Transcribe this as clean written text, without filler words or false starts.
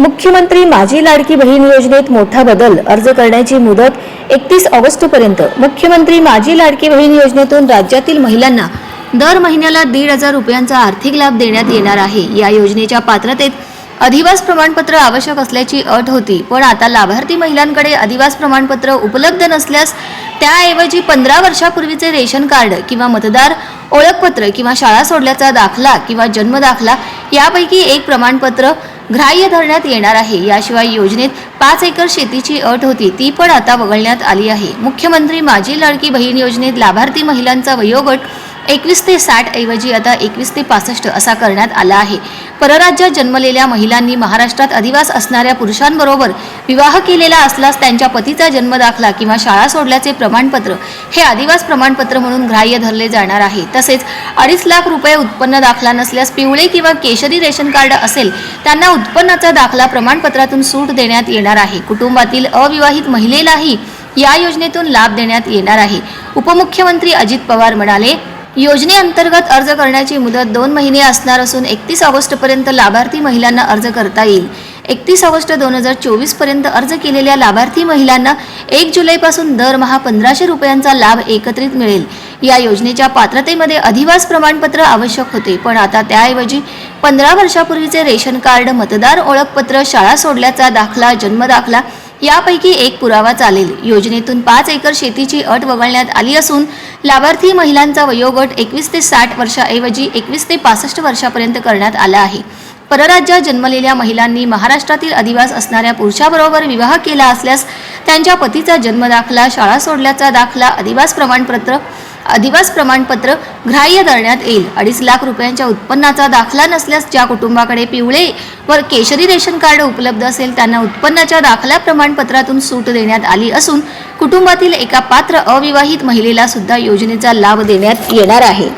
मुख्यमंत्री माझी लाडकी बहीण योजनेत मोठा बदल। अर्ज करण्याची मुदत 31 ऑगस्ट पर्यंत। मुख्यमंत्री माझी लाडकी बहीण योजनेतून राज्यातील महिलांना दर महिन्याला 1,500 रुपयांचा आर्थिक लाभ देण्यात येणार आहे। या योजनेच्या पात्रतेत अधिवास प्रमाणपत्र आवश्यक असल्याची अट होती, पण आता लाभार्थी महिलांकडे अधिवास प्रमाणपत्र उपलब्ध नसल्यास त्याऐवजी 15 वर्षापूर्वीचे रेशन कार्ड किंवा मतदार ओळखपत्र किंवा शाळा सोडल्याचा दाखला किंवा जन्म दाखला यापैकी एक प्रमाणपत्र ग्राह्य धरण्यात येणार आहे। याशिवाय योजनेत 5 एकर शेतीची अट होती, ती पण आता वगळण्यात आली आहे। मुख्यमंत्री माझी लाडकी बहीण योजनेत लाभार्थी महिलांचा वयोगट 21 ते 60 ऐवजी आता 21 ते 65 असा करण्यात आला आहे। परराज्यात जन्मलेल्या महिलांनी महाराष्ट्रात अधिवास असणाऱ्या पुरुषांबरोबर विवाह केलेला असल्यास त्यांच्या पतीचा जन्म दाखला किंवा शाळा सोडल्याचे प्रमाणपत्र हे अधिवास प्रमाणपत्र म्हणून ग्राह्य धरले जाणार आहे। तसेच 2.5 लाख रुपये उत्पन्न दाखला नसल्यास पिवळे किंवा केशरी रेशन कार्ड असेल त्यांना उत्पन्नाचा दाखला प्रमाणपत्रातून सूट देण्यात येणार आहे। कुटुंबातील अविवाहित महिलेलाही या योजनेतून लाभ देण्यात येणार आहे। उपमुख्यमंत्री अजित पवार म्हणाले, योजनेअंतर्गत अर्ज करण्याची मुदत 2 महिने असणार असून 31 ऑगस्ट पर्यंत लाभार्थी महिलांना अर्ज करता येईल। 31 ऑगस्ट 2024 पर्यंत अर्ज केलेल्या लाभार्थी महिलांना 1 जुलैपासून दरमहा 1500 रुपयांचा लाभ एकत्रित मिळेल। या योजनेच्या पात्रतेमध्ये अधिवास प्रमाणपत्र आवश्यक होते, पण आता त्याऐवजी 15 वर्षापूर्वीचे रेशन कार्ड, मतदार ओळखपत्र, शाळा सोडल्याचा दाखला, जन्म दाखला यापैकी एक पुरावा चालेल। योजनेतून 5 एकर शेतीची अट वगळण्यात आली असून लाभार्थी महिलांचा वयोगट 21 ते 60 वर्षाऐवजी 21 ते 65 वर्षापर्यंत करण्यात आला आहे। परराज्यात जन्मलेल्या महिलांनी महाराष्ट्रातील अधिवास असणाऱ्या पुरुषाबरोबर विवाह केला असल्यास त्यांच्या पतीचा जन्म दाखला, शाळा सोडल्याचा दाखला, अधिवास प्रमाणपत्र ग्राह्य धरण्यात येईल। 2.5 लाख रुपयांच्या उत्पन्नाचा दाखला नसल्यास ज्या कुटुंबाकडे पिवळे व केशरी रेशन कार्ड उपलब्ध असेल त्यांना उत्पन्नाच्या दाखला प्रमाणपत्रातून सूट देण्यात आली असून कुटुंबातील एका पात्र अविवाहित महिलेला सुद्धा योजनेचा लाभ देण्यात येणार आहे।